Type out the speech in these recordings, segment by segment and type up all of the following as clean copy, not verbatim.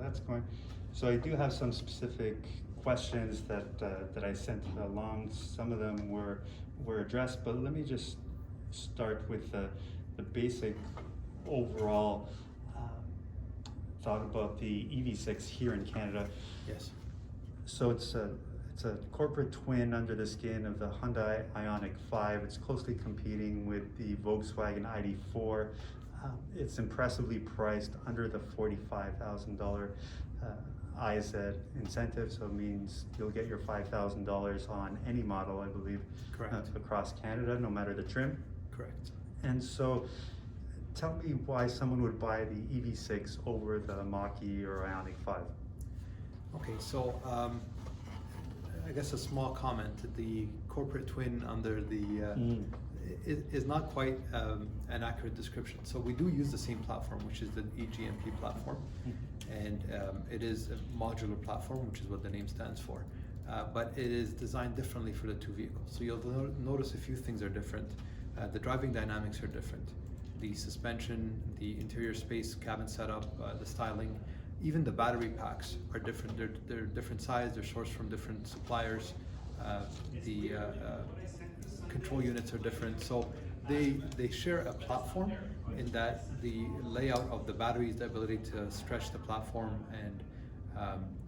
that's going. So I do have some specific questions that I sent along. Some of them were addressed, but let me just start with the basic overall thought about the EV6 here in Canada. Yes. So it's a corporate twin under the skin of the Hyundai Ioniq 5. It's closely competing with the Volkswagen ID4. It's impressively priced under the $45,000 IZ incentive, so it means you'll get your $5,000 on any model, I believe, across Canada, no matter the trim. Correct. And so, tell me why someone would buy the EV6 over the Mach-E or Ioniq 5. Okay, so I guess a small comment. The corporate twin under the is not quite an accurate description. So we do use the same platform, which is the eGMP platform, and it is a modular platform, which is what the name stands for. But it is designed differently for the two vehicles. So you'll notice a few things are different. The driving dynamics are different. The suspension, the interior space, cabin setup, the styling, even the battery packs are different. They're different size. They're sourced from different suppliers. The control units are different. So they share a platform in that the layout of the batteries, the ability to stretch the platform and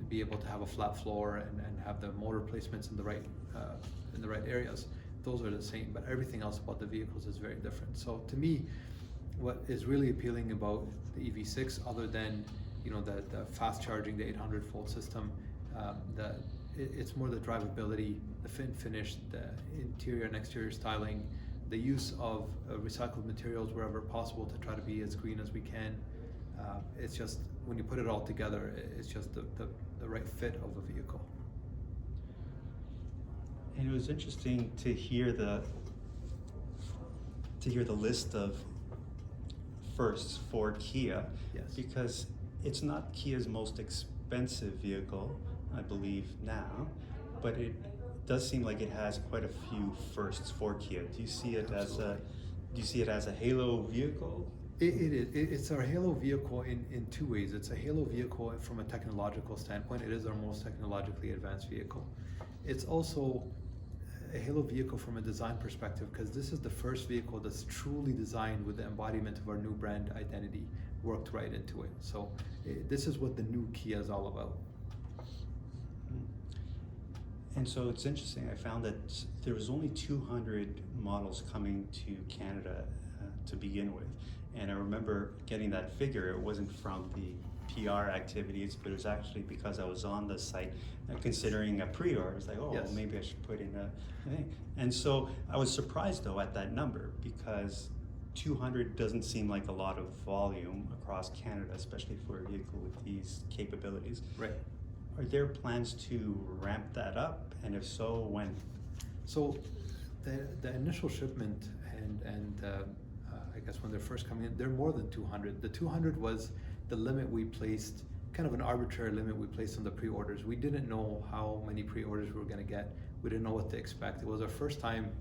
be able to have a flat floor and have the motor placements in the right areas. Those are the same, but everything else about the vehicles is very different. So to me, what is really appealing about the EV6, other than the fast charging, the 800-volt system, it's more the drivability, the fit and finish, the interior and exterior styling, the use of recycled materials wherever possible to try to be as green as we can. It's just, when you put it all together, it's just the right fit of a vehicle. And it was interesting to hear the list of firsts for Kia. Yes. Because it's not Kia's most expensive vehicle, I believe now, but it does seem like it has quite a few firsts for Kia. Do you see it as a halo vehicle? It's our halo vehicle in two ways. It's a halo vehicle from a technological standpoint. It is our most technologically advanced vehicle. It's also a halo vehicle from a design perspective, because this is the first vehicle that's truly designed with the embodiment of our new brand identity worked right into it. So this is what the new Kia is all about. And so it's interesting, I found that there was only 200 models coming to Canada to begin with. And I remember getting that figure. It wasn't from the PR activities, but it was actually because I was on the site considering a pre-order. I was like, oh, yes, maybe I should put in a thing. And so I was surprised though at that number, because 200 doesn't seem like a lot of volume across Canada, especially for a vehicle with these capabilities. Right. Are there plans to ramp that up? And if so, when? So the initial shipment and I guess when they're first coming in, they're more than 200. The 200 was the limit we placed, kind of an arbitrary limit we placed on the pre-orders. We didn't know how many pre-orders we were going to get. We didn't know what to expect. It was our first time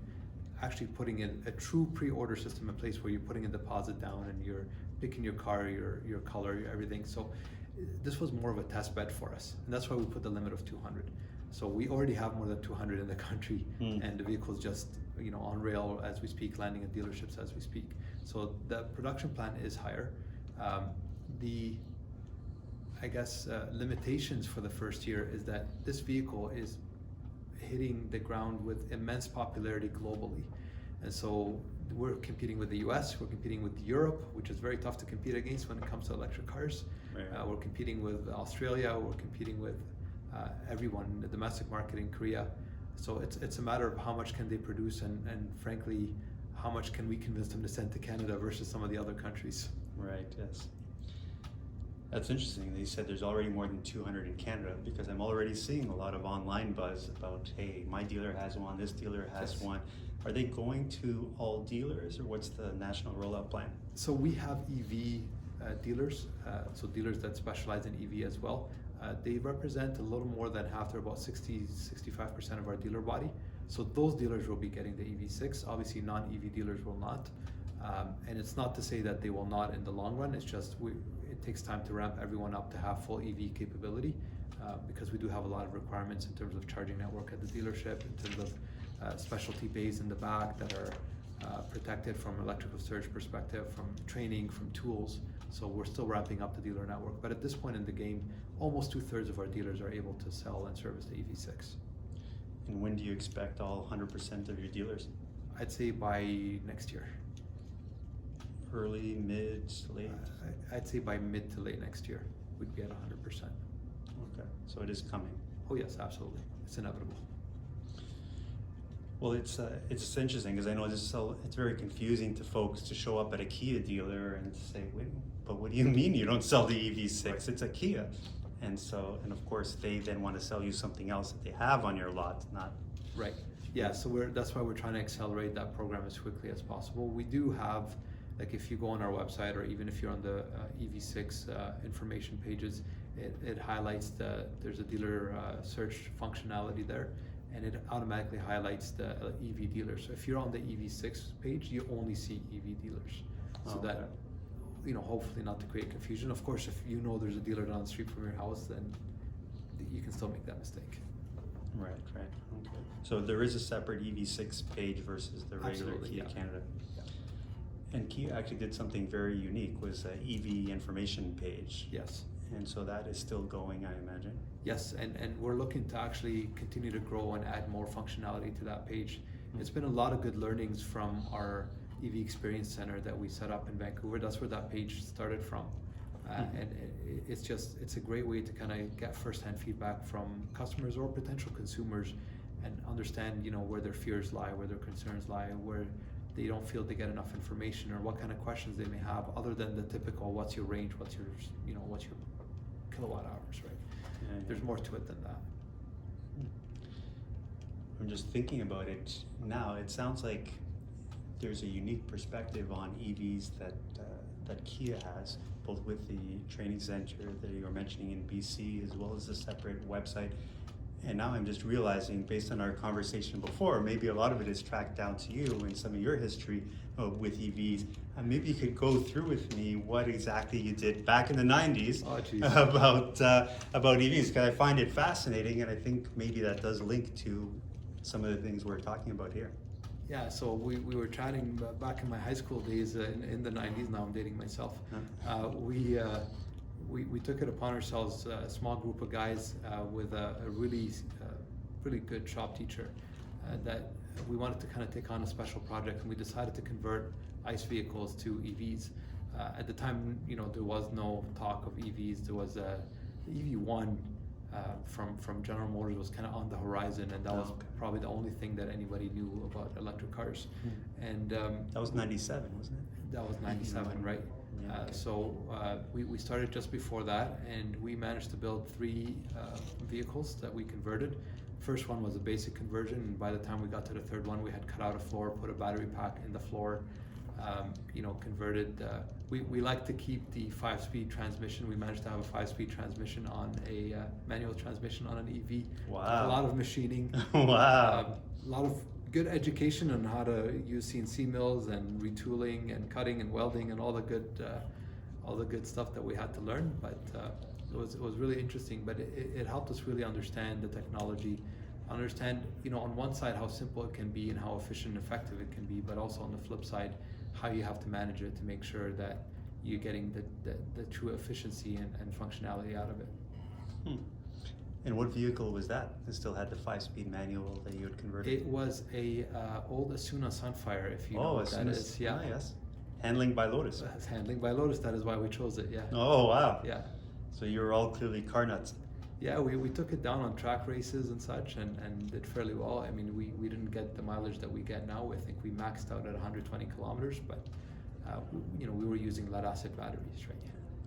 actually putting in a true pre-order system in place, where you're putting a deposit down and you're picking your car, your color, everything. So this was more of a test bed for us, and that's why we put the limit of 200. So we already have more than 200 in the country, and the vehicle's just on rail as we speak, landing at dealerships as we speak. So the production plan is higher. The limitations for the first year is that this vehicle is hitting the ground with immense popularity globally. And so we're competing with the US, we're competing with Europe, which is very tough to compete against when it comes to electric cars. Right. We're competing with Australia, we're competing with everyone in the domestic market in Korea. So it's a matter of how much can they produce, and frankly, how much can we convince them to send to Canada versus some of the other countries. Right, yes. That's interesting. They said there's already more than 200 in Canada, because I'm already seeing a lot of online buzz about, hey, my dealer has one, this dealer has one. Are they going to all dealers, or what's the national rollout plan? So we have EV dealers, so dealers that specialize in EV as well. They represent a little more than half, they're about 60-65% of our dealer body. So those dealers will be getting the EV6. Obviously non-EV dealers will not. And it's not to say that they will not in the long run. It's just it takes time to ramp everyone up to have full EV capability, because we do have a lot of requirements in terms of charging network at the dealership, in terms of specialty bays in the back that are protected from electrical surge perspective, from training, from tools. So we're still ramping up the dealer network. But at this point in the game, almost 2/3 of our dealers are able to sell and service the EV6. And when do you expect all 100% of your dealers? I'd say by next year. Early, mid, late? I'd say by mid to late next year, we'd be at 100%. Okay, so it is coming. Oh yes, absolutely. It's inevitable. Well, it's interesting because I know it's very confusing to folks to show up at a Kia dealer and say, wait, but what do you mean you don't sell the EV6? Right. It's a Kia. And of course they then want to sell you something else that they have on your lot, not. Right. Yeah, so that's why we're trying to accelerate that program as quickly as possible. We do have, like if you go on our website or even if you're on the EV6 information pages, it highlights there's a dealer search functionality there, and it automatically highlights the EV dealers. So if you're on the EV6 page, you only see EV dealers. So that, hopefully not to create confusion. Of course, if you know there's a dealer down the street from your house, then you can still make that mistake. Right. Okay. So there is a separate EV6 page versus the regular Absolutely, Kia yeah. Canada. Yeah. And Kia actually did something very unique, was an EV information page. Yes. And so that is still going, I imagine. Yes, and we're looking to actually continue to grow and add more functionality to that page. It's been a lot of good learnings from our EV Experience Center that we set up in Vancouver. That's where that page started from. And it's a great way to kind of get firsthand feedback from customers or potential consumers and understand, where their fears lie, where their concerns lie, where they don't feel they get enough information, or what kind of questions they may have other than the typical, what's your range, what's your kilowatt hours, right? Yeah. There's more to it than that. I'm just thinking about it now. It sounds like there's a unique perspective on EVs that Kia has, both with the training center that you were mentioning in BC, as well as the separate website. And now I'm just realizing, based on our conversation before, maybe a lot of it is tracked down to you and some of your history with EVs. And maybe you could go through with me what exactly you did back in the 90s about EVs, because I find it fascinating, and I think maybe that does link to some of the things we're talking about here. Yeah, so we were chatting back in my high school days in the 90s. Now I'm dating myself. We took it upon ourselves, a small group of guys with a really good shop teacher, that we wanted to kind of take on a special project, and we decided to convert ICE vehicles to EVs. At the time, there was no talk of EVs. There was the EV1 from General Motors was kind of on the horizon, and that was probably the only thing that anybody knew about electric cars. And that was 97, wasn't it? That was 97, right? Yeah, okay. So we started just before that, and we managed to build 3 vehicles that we converted. First one was a basic conversion, and by the time we got to the third one, we had cut out a floor, put a battery pack in the floor, converted. We like to keep the 5-speed transmission. We managed to have a 5-speed transmission on a manual transmission on an EV. Wow. A lot of machining. Wow. A lot of good education on how to use CNC mills and retooling and cutting and welding and all the good stuff that we had to learn. But it was really interesting. But it helped us really understand the technology, understand on one side how simple it can be and how efficient and effective it can be, but also on the flip side how you have to manage it to make sure that you're getting the true efficiency and functionality out of it. And what vehicle was that? It still had the 5-speed manual that you had converted? It was a old Asuna Sunfire, if you know what that is. Yeah. Yes. Handling by Lotus. It's handling by Lotus. That is why we chose it. Yeah. Oh wow. Yeah. So you were all clearly car nuts. Yeah, we took it down on track races and such, and did fairly well. I mean, we didn't get the mileage that we get now. I think we maxed out at 120 kilometers, but we were using lead acid batteries, right?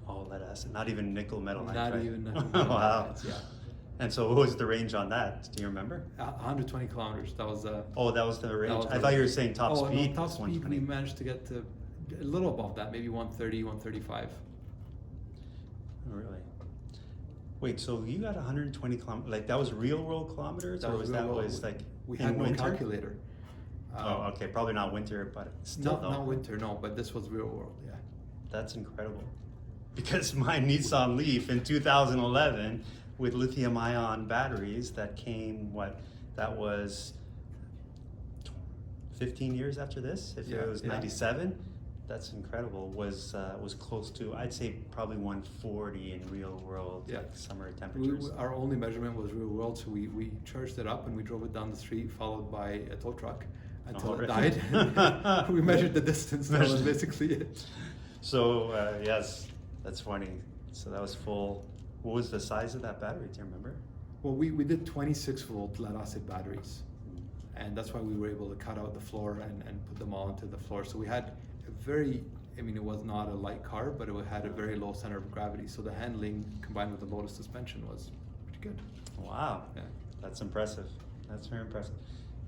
Oh, lead acid. Not even nickel metal. Not even nickel metal. Wow. Yeah. And so what was the range on that? Do you remember? 120 kilometers. That was that was the range. I thought you were saying top speed. No, top speed we managed to get to a little above that, maybe 130, 135. Oh, really? Wait, so you got 120 kilometers? Like that was real world kilometers, or was that like we had no winter? calculator. Oh, okay, probably not winter, but still Not though. not winter, no, but this was real world, yeah. That's incredible. Because my Nissan Leaf in 2011 with lithium ion batteries that came, that was 15 years after this, if Yeah, it was yeah. 97, that's incredible, was close to, I'd say probably 140 in real world, Yeah. like summer temperatures. Our only measurement was real world, so we charged it up and we drove it down the street, followed by a tow truck until it really? died. We measured the distance, that was basically it. So, yes, that's funny. So that was full. What was the size of that battery? Do you remember? Well, we did 26-volt lead acid batteries, and that's why we were able to cut out the floor and put them all into the floor. So we had a very, I mean, it was not a light car, but it had a very low center of gravity. So the handling combined with the low suspension was pretty good. Wow, Yeah. that's impressive. That's very impressive.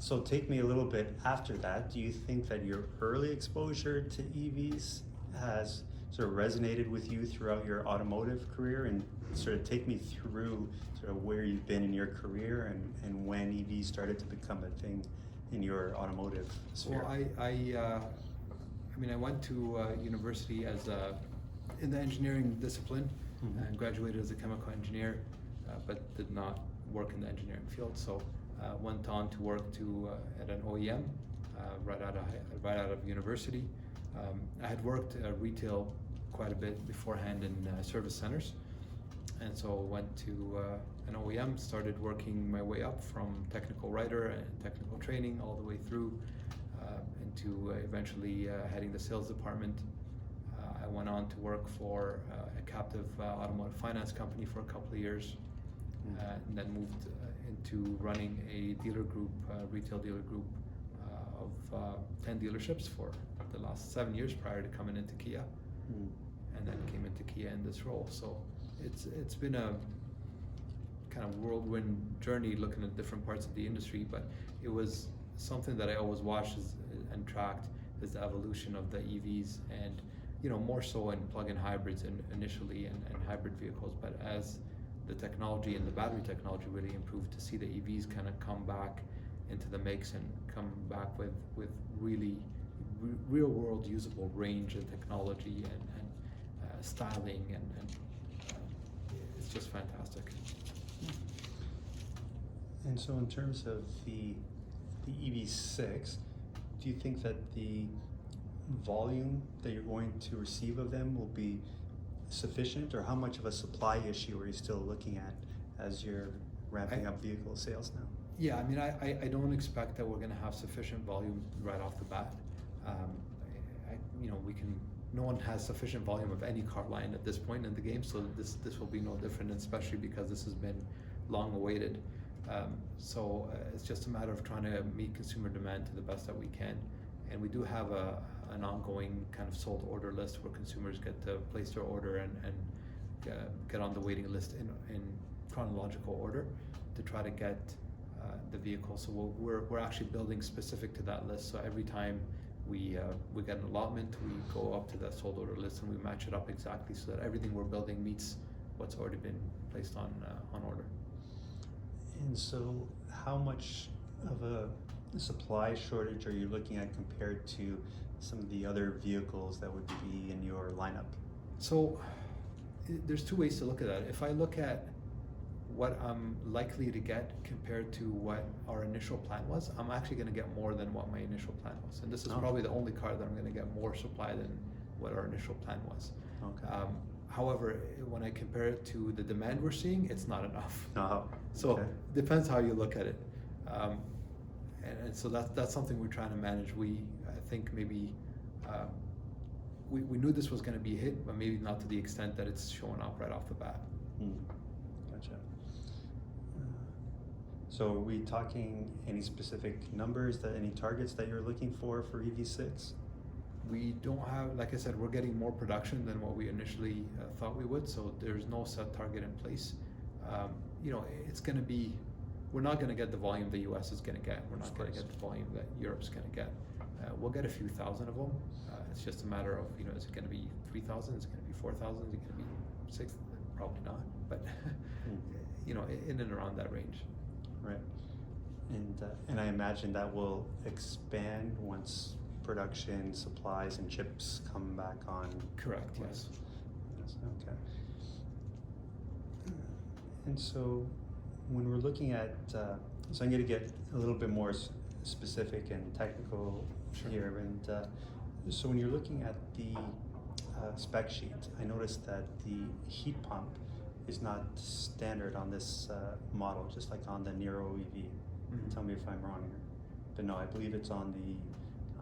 So take me a little bit after that. Do you think that your early exposure to EVs has sort of resonated with you throughout your automotive career, and sort of take me through sort of where you've been in your career and when EVs started to become a thing in your automotive sphere? Well, I mean, I went to university as in the engineering discipline, and graduated as a chemical engineer, but did not work in the engineering field. So went on to work at an OEM right out of university. I had worked retail quite a bit beforehand in service centers, and so went to an OEM, started working my way up from technical writer and technical training all the way through into eventually heading the sales department. I went on to work for a captive automotive finance company for a couple of years, and then moved into running a dealer group, retail dealer group of 10 dealerships for the last 7 years prior to coming into Kia, and then came into Kia in this role. So it's been a kind of whirlwind journey looking at different parts of the industry, but it was something that I always watched and tracked is the evolution of the EVs, and more so in plug-in hybrids initially and hybrid vehicles, but as the technology and the battery technology really improved, to see the EVs kind of come back into the mix and come back with really real world usable range and technology and styling and it's just fantastic. And so in terms of the EV6, do you think that the volume that you're going to receive of them will be sufficient, or how much of a supply issue are you still looking at as you're ramping up vehicle sales now? Yeah, I mean, I don't expect that we're going to have sufficient volume right off the bat. No one has sufficient volume of any car line at this point in the game, so this will be no different, especially because this has been long awaited. So it's just a matter of trying to meet consumer demand to the best that we can, and we do have an ongoing kind of sold order list where consumers get to place their order and get on the waiting list in chronological order to try to get the vehicle. So we're actually building specific to that list. So every time we get an allotment, we go up to that sold order list and we match it up exactly so that everything we're building meets what's already been placed on order. And so how much of a supply shortage are you looking at compared to some of the other vehicles that would be in your lineup? So there's two ways to look at that. If I look at what I'm likely to get compared to what our initial plan was, I'm actually going to get more than what my initial plan was. And this is probably the only car that I'm going to get more supply than what our initial plan was. Okay. However, when I compare it to the demand we're seeing, it's not enough. Oh, so okay. Depends how you look at it. And so that's something we're trying to manage. I think maybe we knew this was going to be a hit, but maybe not to the extent that it's showing up right off the bat. Gotcha. So are we talking any specific numbers, any targets that you're looking for EV6? We don't have, like I said, we're getting more production than what we initially thought we would, so there's no set target in place. It's going to be, we're not going to get the volume the US is going to get. We're not going to get the volume that Europe's going to get. We'll get a few thousand of them. It's just a matter of, is it going to be 3,000? Is it going to be 4,000? Is it going to be 6? Probably not, but in and around that range. Right. And I imagine that will expand once production, supplies, and chips come back on. Correct, yes. Yes, okay. And so when we're looking at, so I'm going to get a little bit more specific and technical Sure. here. And so when you're looking at the spec sheet, I noticed that the heat pump is not standard on this model, just like on the Nero EV. Mhm. Tell me if I'm wrong here. But no, I believe it's on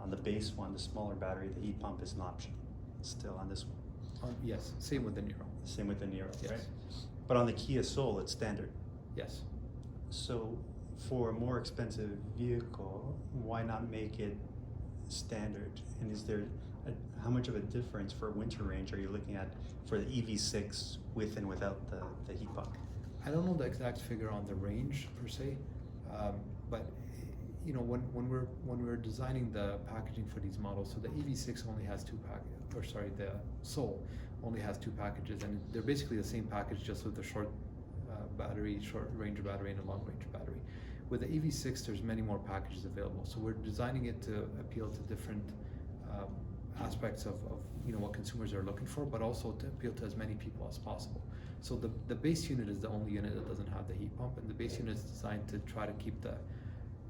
the base one, the smaller battery. The heat pump is an option still on this one. Yes, same with the Nero. Same with the Nero, Yes. right? But on the Kia Soul, it's standard. Yes. So for a more expensive vehicle, why not make it standard? And is there how much of a difference for winter range are you looking at for the EV6 with and without the heat pump? I don't know the exact figure on the range per se, but you know, when we're designing the packaging for these models, so the EV6 only has the Soul only has two packages, and they're basically the same package, just with the short range battery and a long range battery. With the EV6, there's many more packages available, so we're designing it to appeal to different aspects of you know what consumers are looking for, but also to appeal to as many people as possible. So the base unit is the only unit that doesn't have the heat pump, and the base unit is designed to try to keep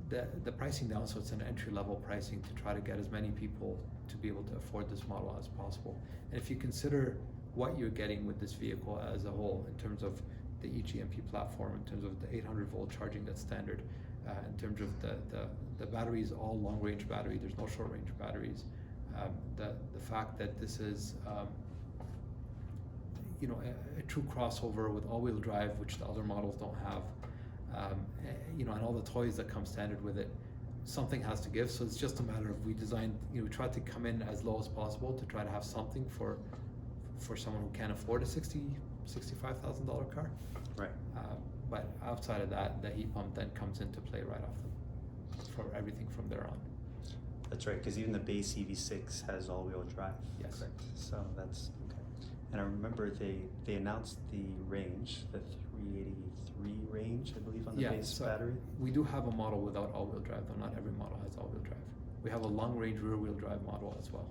the pricing down, so it's an entry-level pricing to try to get as many people to be able to afford this model as possible. And if you consider what you're getting with this vehicle as a whole, in terms of the eGMP platform, in terms of the 800 volt charging that's standard, in terms of the batteries, all long-range battery, there's no short-range batteries. The fact that this is you know, a true crossover with all-wheel drive, which the other models don't have, you know, and all the toys that come standard with it, something has to give. So it's just a matter of we try to come in as low as possible to try to have something for someone who can't afford a $65,000 car. Right. But outside of that, the heat pump then comes into play right off for everything from there on. That's right, because even the base EV6 has all-wheel drive. Yes. Correct. So that's okay. And I remember they announced the range, the 383 range, I believe, on the base battery. We do have a model without all-wheel drive, though not every model has all-wheel drive. We have a long-range rear-wheel drive model as well.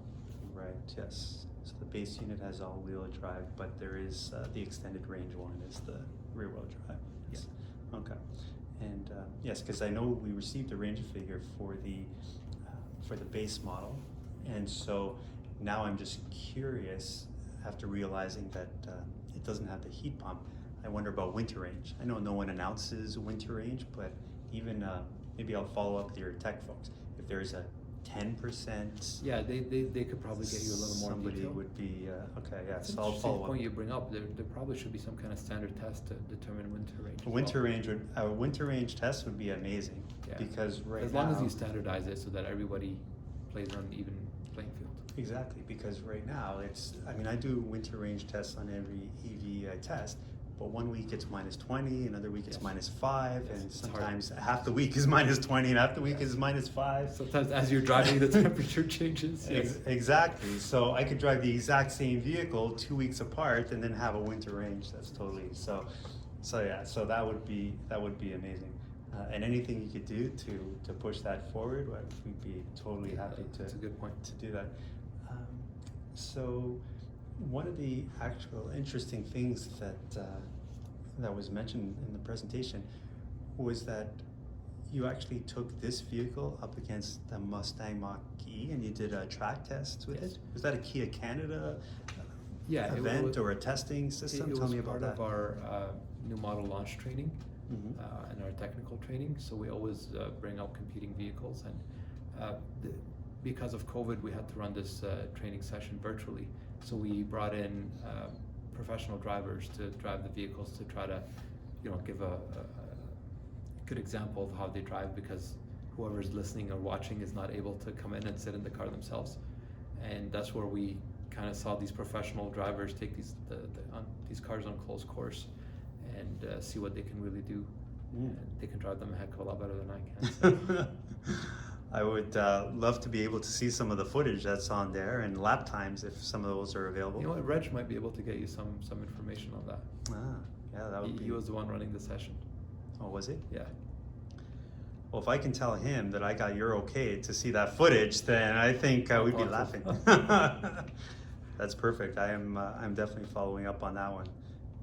Right. Yes. So the base unit has all-wheel drive, but there is the extended range one is the rear-wheel drive. Yes. Yeah. Okay. And yes, because I know we received a range figure for the base model, and so now I'm just curious, after realizing that it doesn't have the heat pump, I wonder about winter range. I know no one announces winter range, but even maybe I'll follow up with your tech folks. If there's a 10%, yeah, they could probably get you a little more somebody detail. would be okay. Yeah, It's so an I'll interesting follow up. point you bring up. There probably should be some kind of standard test to determine winter range. A winter range test would be amazing, Yeah. because right as long as you standardize it so that everybody plays on an even playing field. Exactly, because right now I do winter range tests on every EV I test, but one week it's -20, another week it's Yes. -5, Yes, and it's sometimes half the week is -20 and half the week is -5. Sometimes as you're driving, the temperature changes. Yes. Exactly. So I could drive the exact same vehicle 2 weeks apart and then have a winter range. That's totally so yeah. So that would be amazing. And anything you could do to push that forward, we'd be totally happy That's a good point. to do that. So one of the actual interesting things that was mentioned in the presentation was that you actually took this vehicle up against the Mustang Mach-E and you did a track test with Yes. it. Was that a Kia Canada It or a testing system? Tell me about that. It was part of our new model launch training Mhm. and our technical training. So we always bring out competing vehicles, and because of COVID, we had to run this training session virtually. So we brought in professional drivers to drive the vehicles to try to, give a good example of how they drive, because whoever's listening or watching is not able to come in and sit in the car themselves. And that's where we kind of saw these professional drivers take these cars on close course and see what they can really do. And they can drive them a heck of a lot better than I can. So. I would love to be able to see some of the footage that's on there and lap times if some of those are available. You know what, Reg might be able to get you some information on that. Yeah, that would be. He was the one running the session. Oh, was it? Yeah. well, if I can tell him that I got your okay to see that footage, then I think we'd be laughing. That's perfect. I'm definitely following up on that one.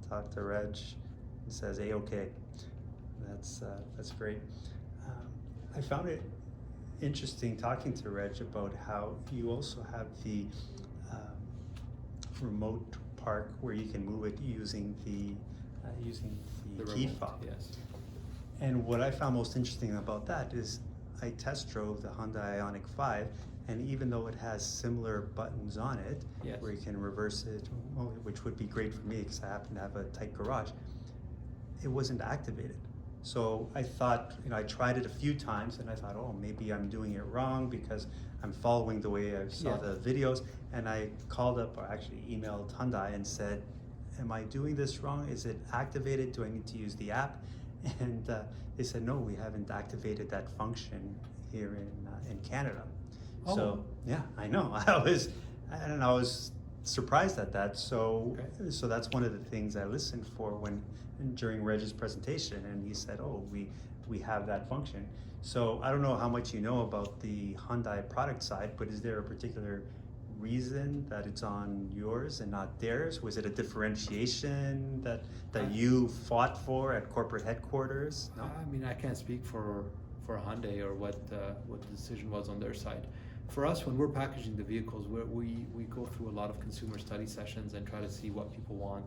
Talk to Reg. He says A-okay. That's great. I found it interesting talking to Reg about how you also have the remote park where you can move it using the key remote, fob. yes. And what I found most interesting about that is I test drove the Hyundai Ioniq 5, and even though it has similar buttons on it, Yes. where you can reverse it, well, which would be great for me because I happen to have a tight garage, it wasn't activated. So I thought, I tried it a few times and I thought, oh, maybe I'm doing it wrong because I'm following the way I saw the videos. And I called up, or actually emailed Hyundai and said, am I doing this wrong? Is it activated? Do I need to use the app? And they said, no, we haven't activated that function here in Canada. Oh. So yeah, I know. I was surprised at that. So so that's one of the things I listened for during Reg's presentation, and he said, oh, we have that function. So I don't know how much you know about the Hyundai product side, but is there a particular reason that it's on yours and not theirs? Was it a differentiation that you fought for at corporate headquarters? No? I mean, I can't speak for Hyundai or what the decision was on their side. For us, when we're packaging the vehicles, we go through a lot of consumer study sessions and try to see what people want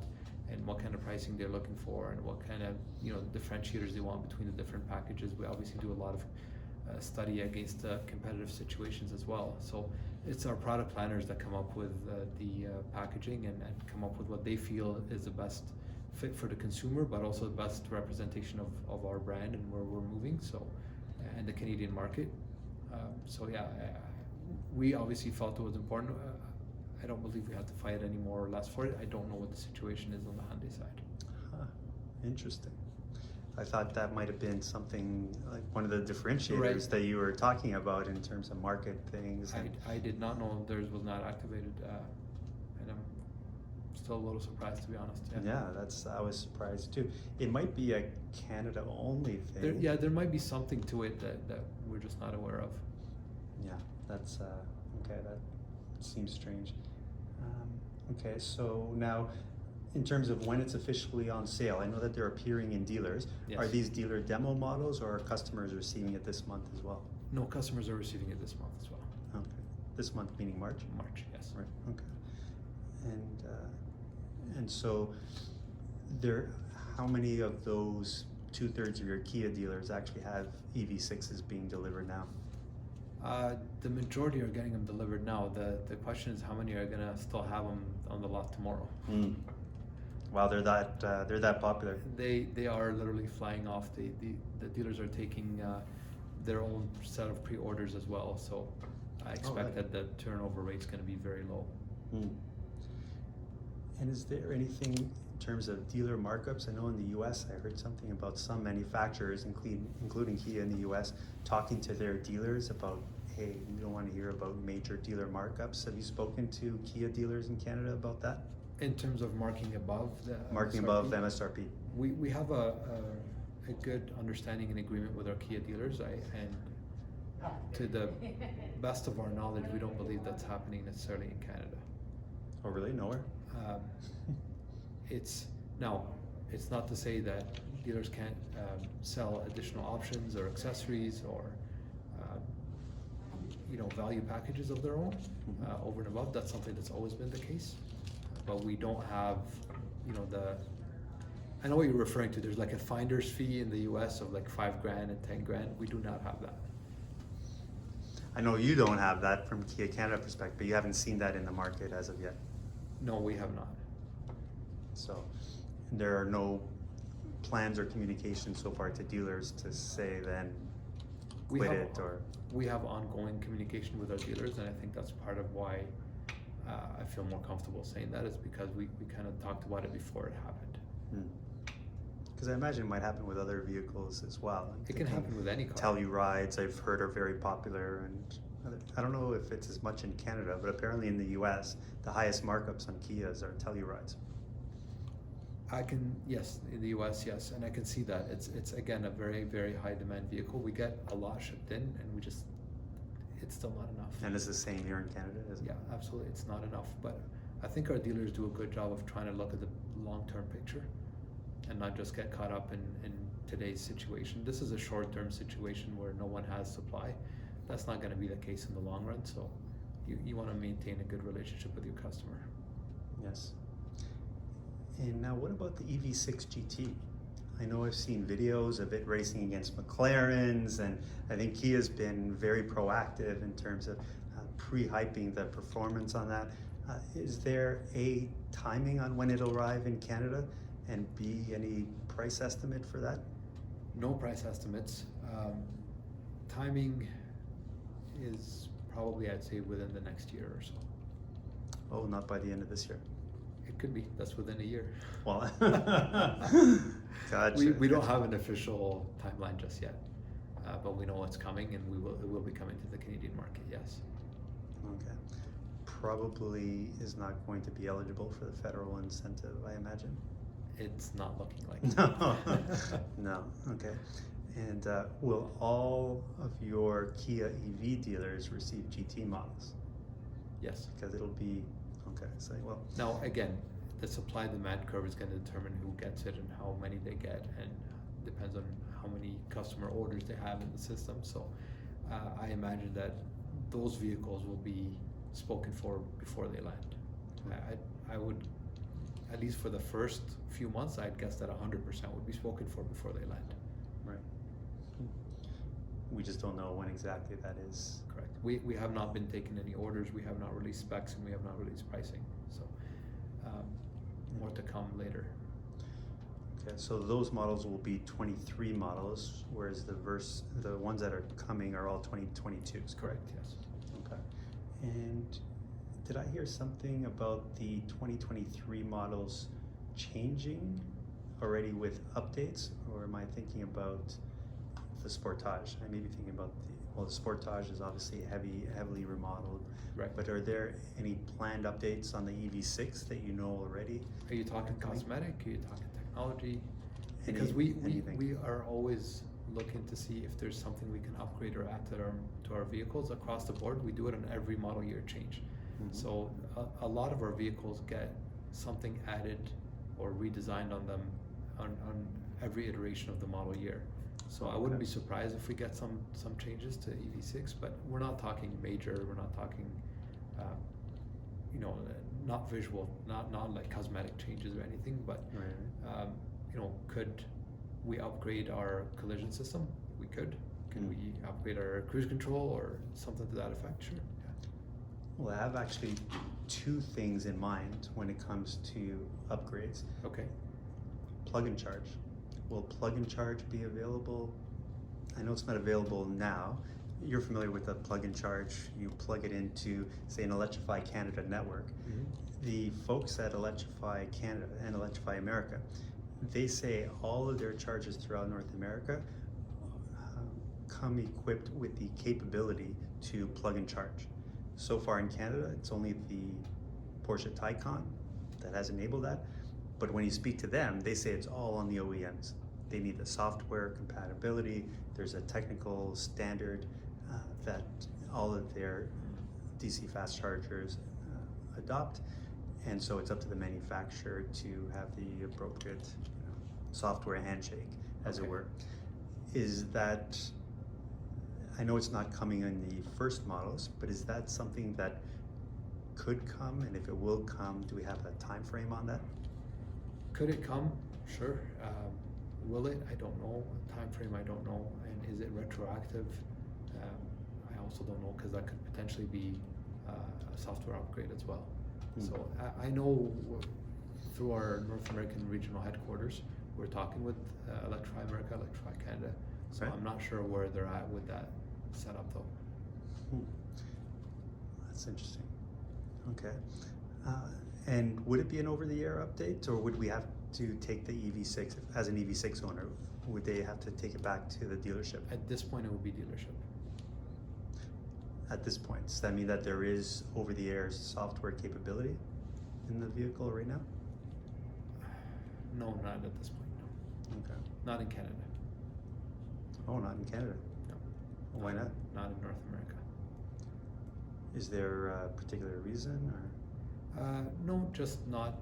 and what kind of pricing they're looking for and what kind of differentiators they want between the different packages. We obviously do a lot of study against competitive situations as well. So it's our product planners that come up with the packaging and come up with what they feel is the best fit for the consumer, but also the best representation of our brand and where we're moving. So, and the Canadian market. So yeah, we obviously felt it was important. I don't believe we have to fight any more or less for it. I don't know what the situation is on the Hyundai side. Huh. Interesting. I thought that might have been something like one of the differentiators that you were talking about in terms of market things. I did not know theirs was not activated, and I'm still a little surprised, to be honest. Yeah, I was surprised too. It might be a Canada only thing. There might be something to it that we're just not aware of. Yeah, that's okay. That seems strange. Okay, so now, in terms of when it's officially on sale, I know that they're appearing in dealers. Yes. Are these dealer demo models, or are customers receiving it this month as well? No, customers are receiving it this month as well. Okay, this month meaning March? March, yes. Right, okay. And so, how many of those 2/3 of your Kia dealers actually have EV6s being delivered now? The majority are getting them delivered now. The question is how many are gonna still have them on the lot tomorrow. Wow, they're that popular. They are literally flying off. The dealers are taking their own set of pre-orders as well. So I expect that the turnover rate is going to be very low. And is there anything in terms of dealer markups? I know in the U.S. I heard something about some manufacturers, including Kia in the U.S., talking to their dealers about, hey, we don't want to hear about major dealer markups. Have you spoken to Kia dealers in Canada about that? In terms of marking above the marking MSRP, above the MSRP. We have a good understanding and agreement with our Kia dealers, and to the best of our knowledge, we don't believe that's happening necessarily in Canada. Oh, really? Nowhere? It's not to say that dealers can't sell additional options or accessories or value packages of their own over and above. That's something that's always been the case, but we don't have I know what you're referring to. There's like a finder's fee in the US of like $5,000 and $10,000. We do not have that. I know you don't have that from Kia Canada perspective, but you haven't seen that in the market as of yet. No, we have not. So there are no plans or communication so far to dealers to say then quit it or... We have ongoing communication with our dealers, and I think that's part of why I feel more comfortable saying that, is because we kind of talked about it before it happened. Because I imagine it might happen with other vehicles as well. It can happen with any car. Tellurides, I've heard, are very popular, and I don't know if it's as much in Canada, but apparently in the US, the highest markups on Kias are Tellurides. Yes, in the US, yes, and I can see that. It's again a very, very high demand vehicle. We get a lot shipped in, and it's still not enough. And it's the same here in Canada, isn't it? Yeah, absolutely, it's not enough. But I think our dealers do a good job of trying to look at the long-term picture and not just get caught up in today's situation. This is a short-term situation where no one has supply. That's not going to be the case in the long run. So you want to maintain a good relationship with your customer. Yes. And now what about the EV6 GT? I know I've seen videos of it racing against McLarens, and I think Kia's been very proactive in terms of pre-hyping the performance on that. Is there a timing on when it'll arrive in Canada, and B, any price estimate for that? No price estimates. Timing is probably, I'd say, within the next year or so. Oh, not by the end of this year. It could be. That's within a year. Well, gotcha. We don't have an official timeline just yet, but we know it's coming, and it will be coming to the Canadian market. Yes. Okay. Probably is not going to be eligible for the federal incentive, I imagine. It's not looking like it. No. No. Okay. And will all of your Kia EV dealers receive GT models? Yes. Because it'll be okay. So well. Now again, the supply-demand curve is going to determine who gets it and how many they get, and depends on how many customer orders they have in the system. So I imagine that those vehicles will be spoken for before they land. I would, at least for the first few months, I'd guess that 100% would be spoken for before they land. Right. We just don't know when exactly that is. Correct. We have not been taking any orders. We have not released specs, and we have not released pricing. So more to come later. Okay, so those models will be 23 models, whereas the ones that are coming are all 2022s, correct? Yes. Okay. And did I hear something about the 2023 models changing already with updates, or am I thinking about the Sportage? I may be thinking about the Sportage is obviously heavily remodeled. Right. But are there any planned updates on the EV6 that you know already? Are you talking coming? cosmetic? Are you talking technology? Because we are always looking to see if there's something we can upgrade or add to our vehicles across the board. We do it on every model year change. Mm-hmm. So a lot of our vehicles get something added or redesigned on them on every iteration of the model year. So I wouldn't be surprised if we get some changes to EV6, but we're not talking major. We're not talking, not visual, not like cosmetic changes or anything. But right. Could we upgrade our collision system? We could. Can we upgrade our cruise control or something to that effect? Sure. Yeah. Well, I have actually two things in mind when it comes to upgrades. Okay. Plug and charge. Will plug and charge be available? I know it's not available now. You're familiar with the plug and charge. You plug it into, say, an Electrify Canada network. Mm-hmm. The folks at Electrify Canada and Electrify America, they say all of their chargers throughout North America come equipped with the capability to plug and charge. So far in Canada, it's only the Porsche Taycan that has enabled that. But when you speak to them, they say it's all on the OEMs. They need the software compatibility. There's a technical standard that all of their DC fast chargers adopt. And so it's up to the manufacturer to have the appropriate software handshake, as it were. Is that, I know it's not coming in the first models, but is that something that could come? And if it will come, do we have a time frame on that? Could it come? Sure. Will it? I don't know. Time frame, I don't know. And is it retroactive? I also don't know, because that could potentially be a software upgrade as well. So I know through our North American regional headquarters, we're talking with Electrify America, Electrify Canada. So I'm not sure where they're at with that setup though. That's interesting. Okay. And would it be an over-the-air update, or would we have to take the EV6 as an EV6 owner? Would they have to take it back to the dealership? At this point, it would be dealership. At this point, does that mean that there is over-the-air software capability in the vehicle right now? No, not at this point. No, Okay. not in Canada. Oh, not in Canada. No. Why not? Not in North America. Is there a particular reason, or? No, just not.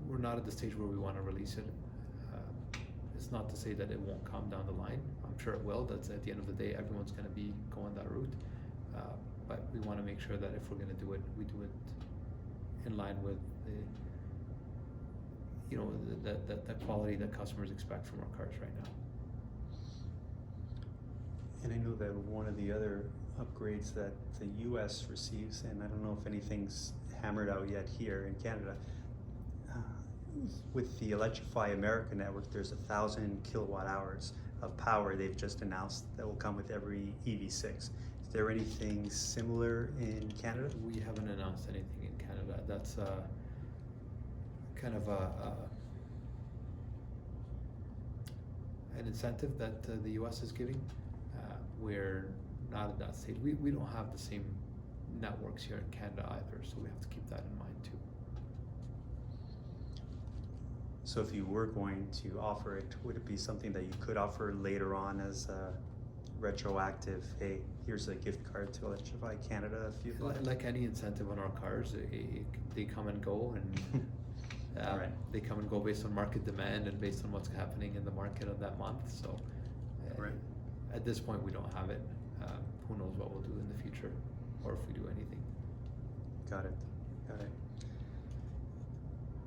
We're not at the stage where we want to release it. It's not to say that it won't come down the line. I'm sure it will. That's at the end of the day, everyone's going to be going that route. But we want to make sure that if we're going to do it, we do it in line with the quality that customers expect from our cars right now. And I know that one of the other upgrades that the US receives, and I don't know if anything's hammered out yet here in Canada, with the Electrify America network, there's 1,000 kilowatt hours of power they've just announced that will come with every EV6. Is there anything similar in Canada? We haven't announced anything in Canada. That's kind of an incentive that the US is giving. We're not at that stage. We don't have the same networks here in Canada either, so we have to keep that in mind too. So if you were going to offer it, would it be something that you could offer later on as a retroactive, hey, here's a gift card to Electrify Canada if you'd like? Like any incentive on our cars, they come and go, and Right. they come and go based on market demand and based on what's happening in the market on that month. So Right. at this point, we don't have it. Who knows what we'll do in the future, or if we do anything. Got it.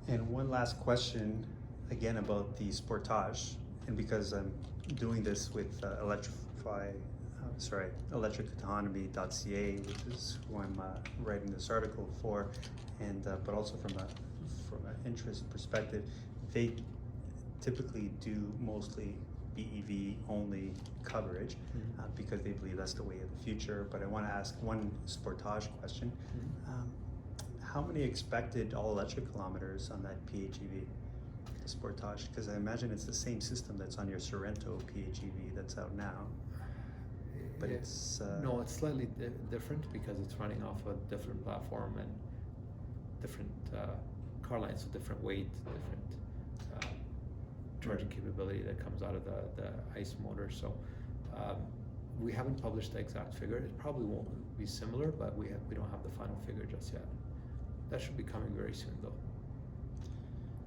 And one last question, again about the Sportage, and because I'm doing this with electricautonomy.ca, which is who I'm writing this article for, and but also from an interest perspective, they typically do mostly BEV only coverage because they believe that's the way of the future. But I want to ask one Sportage question. How many expected all-electric kilometers on that PHEV, the Sportage? Because I imagine it's the same system that's on your Sorento PHEV that's out now. But it's... No, it's slightly different because it's running off a different platform and different car lines, so different weight, different charging capability that comes out of the ICE motor. So we haven't published the exact figure. It probably won't be similar, but we don't have the final figure just yet. That should be coming very soon, though.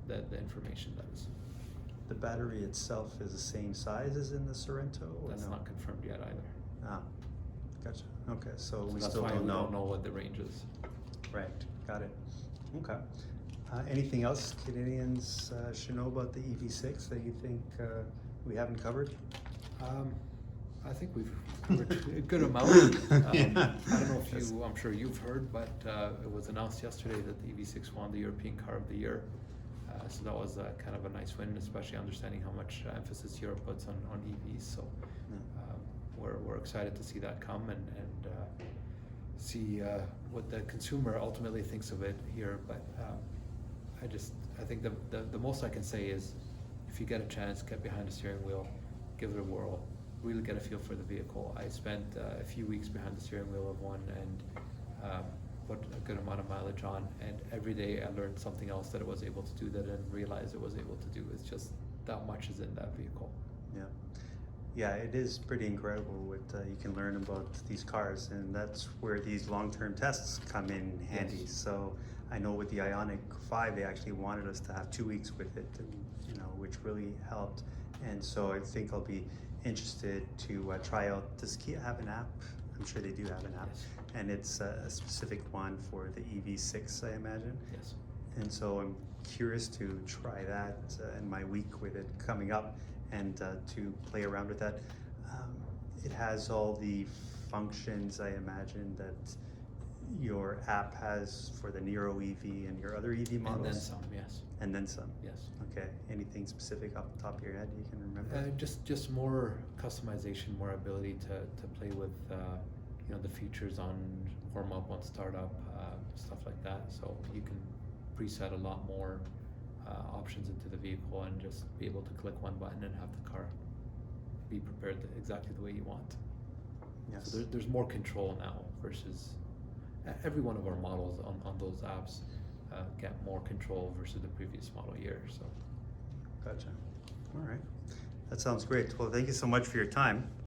The information that is. The battery itself is the same size as in the Sorento? Or That's no? not confirmed yet either. Ah, gotcha. Okay, so we that's still why don't we know. don't know what the range is. Right, got it. Okay. Anything else Canadians should know about the EV6 that you think we haven't covered? I think we've covered a good amount. Yeah. I don't know if I'm sure you've heard, but it was announced yesterday that the EV6 won the European Car of the Year. So that was kind of a nice win, especially understanding how much emphasis Europe puts on EVs. So we're excited to see that come and see what the consumer ultimately thinks of it here. But I think the most I can say is, if you get a chance, get behind the steering wheel, give it a whirl, really get a feel for the vehicle. I spent a few weeks behind the steering wheel of one and put a good amount of mileage on, and every day I learned something else that it was able to do that I didn't realize it was able to do. It's just that much is in that vehicle. Yeah, it is pretty incredible what you can learn about these cars, and that's where these long-term tests come in handy. Yes. So I know with the Ioniq 5, they actually wanted us to have 2 weeks with it, and, which really helped. And so I think I'll be interested to try out. Does Kia have an app? I'm sure they do have an app. Yes. And it's a specific one for the EV6, I imagine. Yes. And so I'm curious to try that in my week with it coming up, and to play around with that. It has all the functions, I imagine, that your app has for the Nero EV and your other EV models. And then some, yes. And then some. Yes. Okay. Anything specific off the top of your head you can remember? Just more customization, more ability to play with the features on warm up, on startup, stuff like that. So you can preset a lot more options into the vehicle and just be able to click one button and have the car be prepared exactly the way you want. Yes. So there's more control now versus every one of our models on those apps get more control versus the previous model year. So. Gotcha. All right. That sounds great. Well, thank you so much for your time.